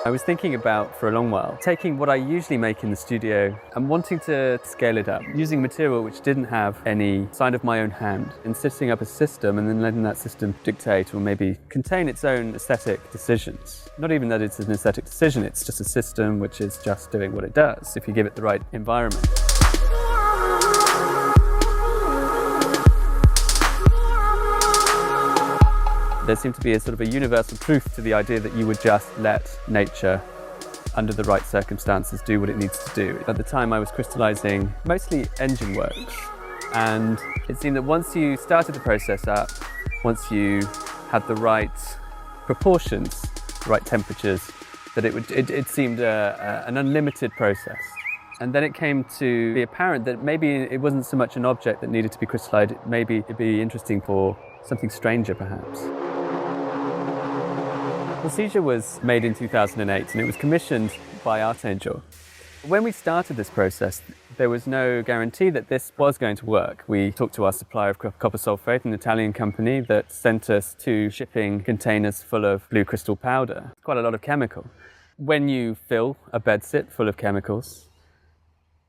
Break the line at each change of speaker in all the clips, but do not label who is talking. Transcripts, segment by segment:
I was thinking about, for a long while, taking what I usually make in the studio and wanting to scale it up, using material which didn't have any sign of my own hand, and setting up a system and then letting that system dictate or maybe contain its own aesthetic decisions. Not even that it's an aesthetic decision, it's just a system which is just doing what it does if you give it the right environment. There seemed to be a sort of a universal truth to the idea that you would just let nature, under the right circumstances, do what it needs to do. At the time I was crystallizing mostly engine works, and it seemed that once you started the process up, once you had the right proportions, the right temperatures, that it seemed an unlimited process. And then it came to be apparent that maybe it wasn't so much an object that needed to be crystallized, maybe it'd be interesting for something stranger perhaps. Well, Seizure was made in 2008 and it was commissioned by Archangel. When we started this process, there was no guarantee that this was going to work. We talked to our supplier of copper sulfate, an Italian company that sent us 2 shipping containers full of blue crystal powder, quite a lot of chemical. When you fill a bedsit full of chemicals,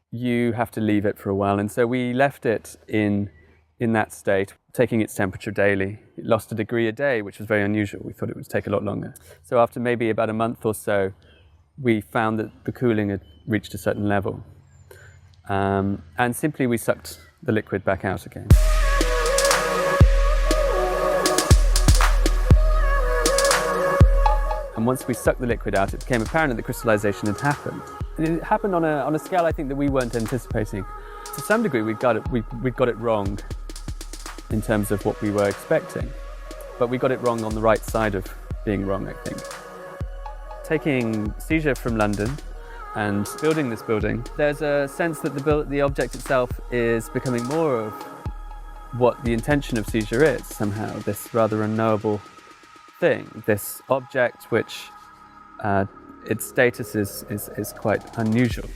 you have to leave it for a while, and so we left it in that state, taking its temperature daily. It lost a degree a day, which was very unusual. We thought it would take a lot longer. So after maybe about a month or so, we found that the cooling had reached a certain level. And simply we sucked the liquid back out again. And once we sucked the liquid out, it became apparent that the crystallization had happened. And it happened on a scale I think that we weren't anticipating. To some degree, we got it wrong in terms of what we were expecting, but we got it wrong on the right side of being wrong, I think. Taking Seizure from London and building this building, there's a sense that the object itself is becoming more of what the intention of Seizure is somehow, this rather unknowable thing, this object which its status is quite unusual.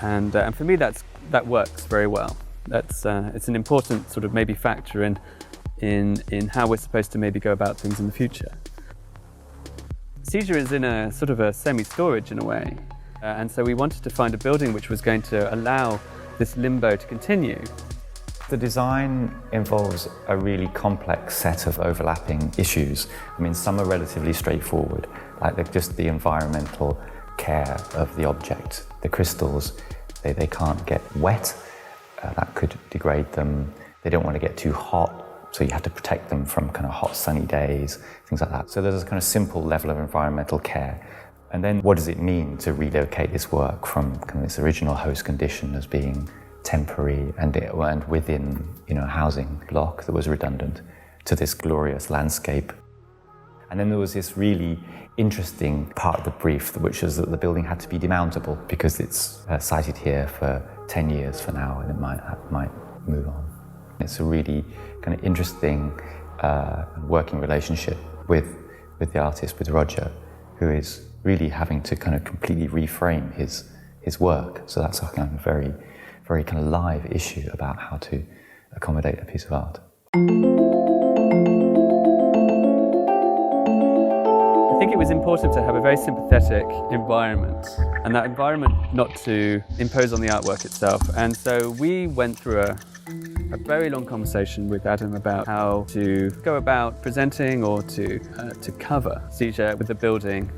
And for me that works very well. It's an important sort of maybe factor in how we're supposed to maybe go about things in the future. Seizure is in a sort of a semi-storage in a way, and so we wanted to find a building which was going to allow this limbo to continue.
The design involves a really complex set of overlapping issues. I mean, some are relatively straightforward, like just the environmental care of the object. The crystals, they can't get wet. That could degrade them. They don't want to get too hot, so you have to protect them from kind of hot sunny days, things like that. So there's a kind of simple level of environmental care. And then what does it mean to relocate this work from kind of its original host condition as being temporary and within a housing block that was redundant to this glorious landscape? And then there was this really interesting part of the brief, which was that the building had to be demountable because it's sited here for 10 years for now, and it might move on. It's a really kind of interesting working relationship with the artist, with Roger, who is really having to kind of completely reframe his work. So that's a kind of very, very kind of live issue about how to accommodate a piece of art.
I think it was important to have a very sympathetic environment, and that environment not to impose on the artwork itself. And so we went through a very long conversation with Adam about how to go about presenting or to cover Seizure with the building.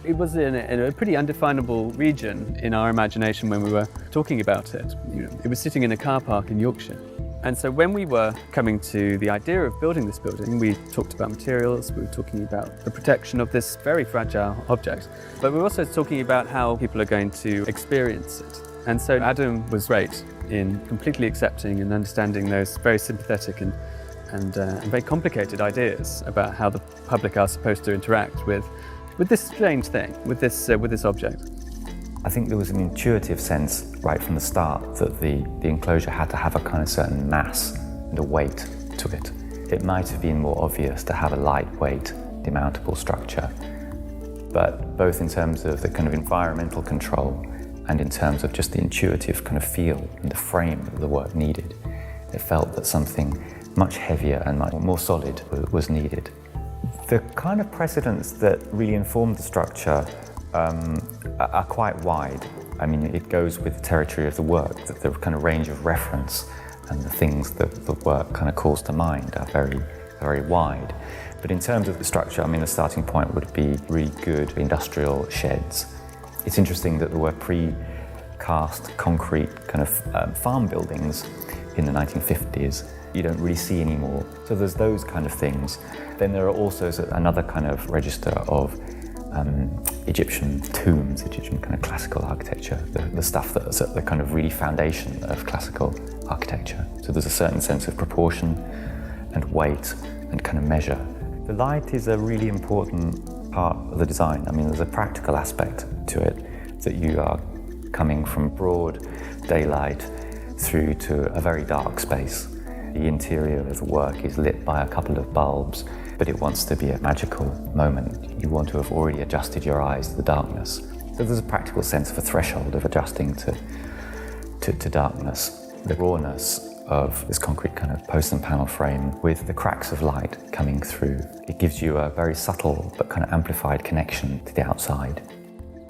It was in a pretty undefinable region in our imagination when we were talking about it. It was sitting in a car park in Yorkshire. And so when we were coming to the idea of building this building, we talked about materials, we were talking about the protection of this very fragile object, but we were also talking about how people are going to experience it. And so Adam was great in completely accepting and understanding those very sympathetic and very complicated ideas about how the public are supposed to interact with this strange thing, with this object.
I think there was an intuitive sense right from the start that the enclosure had to have a kind of certain mass and a weight to it. It might have been more obvious to have a lightweight, demountable structure, but both in terms of the kind of environmental control and in terms of just the intuitive kind of feel and the frame that the work needed, it felt that something much heavier and much more solid was needed. The kind of precedents that really informed the structure are quite wide. I mean, it goes with the territory of the work, that the kind of range of reference and the things that the work kind of calls to mind are very wide. But in terms of the structure, I mean, the starting point would be really good industrial sheds. It's interesting that there were pre-cast concrete kind of farm buildings in the 1950s. You don't really see anymore. So there's those kind of things. Then there are also another kind of register of Egyptian tombs, Egyptian kind of classical architecture, the stuff that's at the kind of really foundation of classical architecture. So there's a certain sense of proportion and weight and kind of measure. The light is a really important part of the design. I mean, there's a practical aspect to it, that you are coming from broad daylight through to a very dark space. The interior of the work is lit by a couple of bulbs, but it wants to be a magical moment. You want to have already adjusted your eyes to the darkness. So there's a practical sense of a threshold of adjusting to darkness. The rawness of this concrete kind of post and panel frame with the cracks of light coming through. It gives you a very subtle but kind of amplified connection to the outside.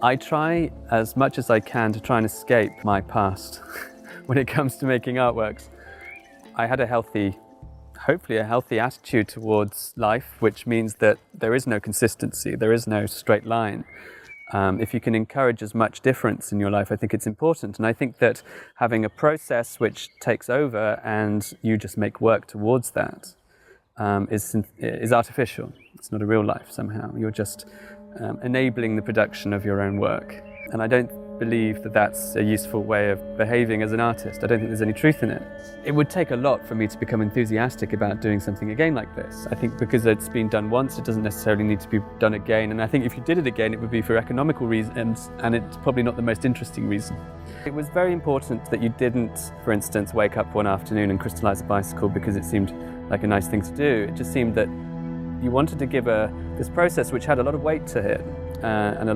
I try as much as I can to try and escape my past when it comes to making artworks. I had hopefully a healthy attitude towards life, which means that there is no consistency, there is no straight line. If you can encourage as much difference in your life, I think it's important. And I think that having a process which takes over and you just make work towards that is artificial. It's not a real life somehow. You're just enabling the production of your own work. And I don't believe that that's a useful way of behaving as an artist. I don't think there's any truth in it. It would take a lot for me to become enthusiastic about doing something again like this. I think because it's been done once, it doesn't necessarily need to be done again. And I think if you did it again, it would be for economical reasons, and it's probably not the most interesting reason. It was very important that you didn't, for instance, wake up one afternoon and crystallize a bicycle because it seemed like a nice thing to do. It just seemed that you wanted to give this process which had a lot of weight to it and a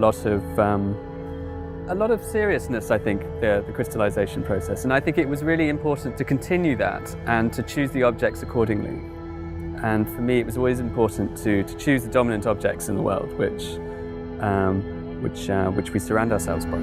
lot of seriousness, I think, the crystallization process. And I think it was really important to continue that and to choose the objects accordingly. And for me, it was always important to choose the dominant objects in the world, which we surround ourselves by.